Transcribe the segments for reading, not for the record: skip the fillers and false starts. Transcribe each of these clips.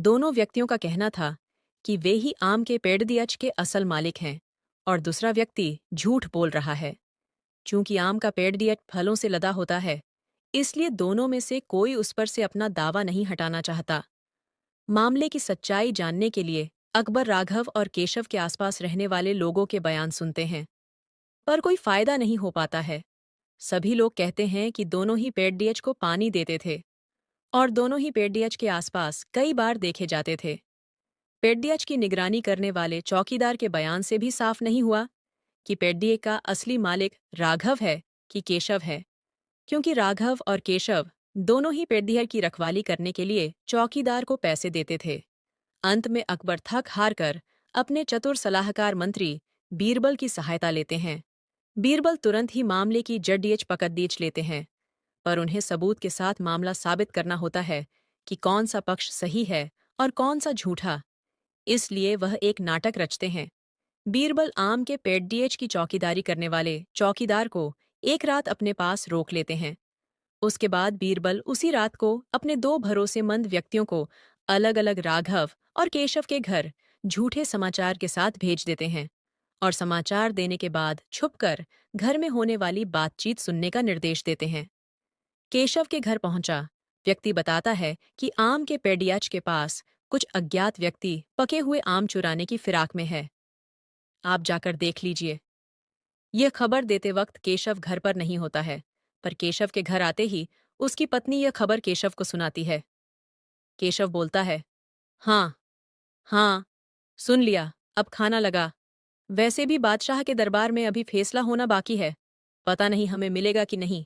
दोनों व्यक्तियों का कहना था कि वे ही आम के पेड़ के असल मालिक हैं और दूसरा व्यक्ति झूठ बोल रहा है। चूंकि आम का पेड़ फलों से लदा होता है, इसलिए दोनों में से कोई उस पर से अपना दावा नहीं हटाना चाहता। मामले की सच्चाई जानने के लिए अकबर राघव और केशव के आसपास रहने वाले लोगों के बयान सुनते हैं, पर कोई फायदा नहीं हो पाता है। सभी लोग कहते हैं कि दोनों ही पेड़ को पानी देते थे और दोनों ही पेड़ के आसपास कई बार देखे जाते थे। पेड्डियच की निगरानी करने वाले चौकीदार के बयान से भी साफ नहीं हुआ कि पेड्डिए का असली मालिक राघव है कि केशव है, क्योंकि राघव और केशव दोनों ही पेड्डियर की रखवाली करने के लिए चौकीदार को पैसे देते थे। अंत में अकबर थक हार कर अपने चतुर सलाहकार मंत्री बीरबल की सहायता लेते हैं। बीरबल तुरंत ही मामले की जड़ीच पकड़ीच लेते हैं, पर उन्हें सबूत के साथ मामला साबित करना होता है कि कौन सा पक्ष सही है और कौन सा झूठा। इसलिए वह एक नाटक रचते हैं। बीरबल आम के पेड़ की चौकीदारी करने वाले चौकीदार को एक रात अपने पास रोक लेते हैं। उसके बाद बीरबल उसी रात को अपने दो भरोसेमंद व्यक्तियों को अलग अलग राघव और केशव के घर झूठे समाचार के साथ भेज देते हैं और समाचार देने के बाद छुपकर घर में होने वाली बातचीत सुनने का निर्देश देते हैं। केशव के घर पहुंचा व्यक्ति बताता है कि आम के पेडियाच के पास कुछ अज्ञात व्यक्ति पके हुए आम चुराने की फिराक में है। आप जाकर देख लीजिए। यह खबर देते वक्त केशव घर पर नहीं होता है, पर केशव के घर आते ही उसकी पत्नी यह खबर केशव को सुनाती है। केशव बोलता है, हाँ, हाँ, सुन लिया, अब खाना लगा। वैसे भी बादशाह के दरबार में अभी फैसला होना बाकी है। पता नहीं हमें मिलेगा कि नहीं।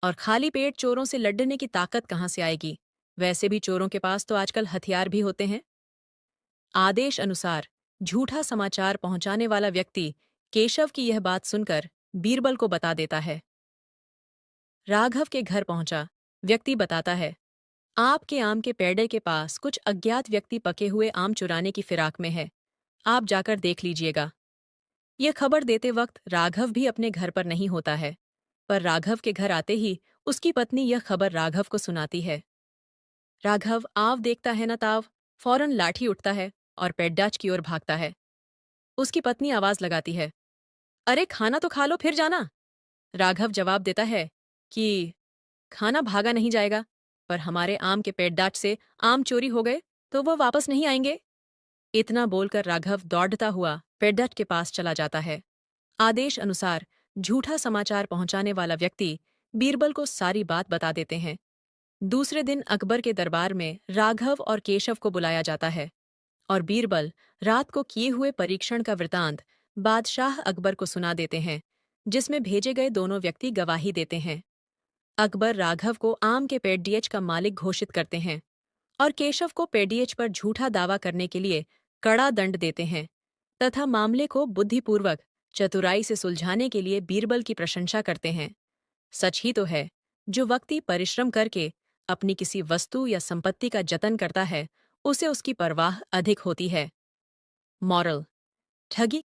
और खाली पेट चोरों से लड़ने की ताकत कहाँ से आएगी? वैसे भी चोरों के पास तो आजकल हथियार भी होते हैं। आदेश अनुसार झूठा समाचार पहुंचाने वाला व्यक्ति केशव की यह बात सुनकर बीरबल को बता देता है। राघव के घर पहुंचा व्यक्ति बताता है, आपके आम के पेड़े के पास कुछ अज्ञात व्यक्ति पके हुए आम चुराने की फिराक में है। आप जाकर देख लीजिएगा। यह खबर देते वक्त राघव भी अपने घर पर नहीं होता है, पर राघव के घर आते ही उसकी पत्नी यह खबर राघव को सुनाती है। राघव आव देखता है न ताव, फौरन लाठी उठता है और पेड्डाच की ओर भागता है। उसकी पत्नी आवाज लगाती है, अरे खाना तो खा लो फिर जाना। राघव जवाब देता है कि खाना भागा नहीं जाएगा, पर हमारे आम के पेड्डाच से आम चोरी हो गए तो वो वापस नहीं आएंगे। इतना बोलकर राघव दौड़ता हुआ पेड्डाच के पास चला जाता है। आदेश अनुसार झूठा समाचार पहुंचाने वाला व्यक्ति बीरबल को सारी बात बता देते हैं। दूसरे दिन अकबर के दरबार में राघव और केशव को बुलाया जाता है और बीरबल रात को किए हुए परीक्षण का वृतांत बादशाह अकबर को सुना देते हैं, जिसमें भेजे गए दोनों व्यक्ति गवाही देते हैं। अकबर राघव को आम के पेड़ीएच का मालिक घोषित करते हैं और केशव को पेड़ीएच पर झूठा दावा करने के लिए कड़ा दंड देते हैं तथा मामले को बुद्धिपूर्वक चतुराई से सुलझाने के लिए बीरबल की प्रशंसा करते हैं। सच ही तो है, जो व्यक्ति परिश्रम करके अपनी किसी वस्तु या संपत्ति का जतन करता है, उसे उसकी परवाह अधिक होती है। मॉरल: ठगी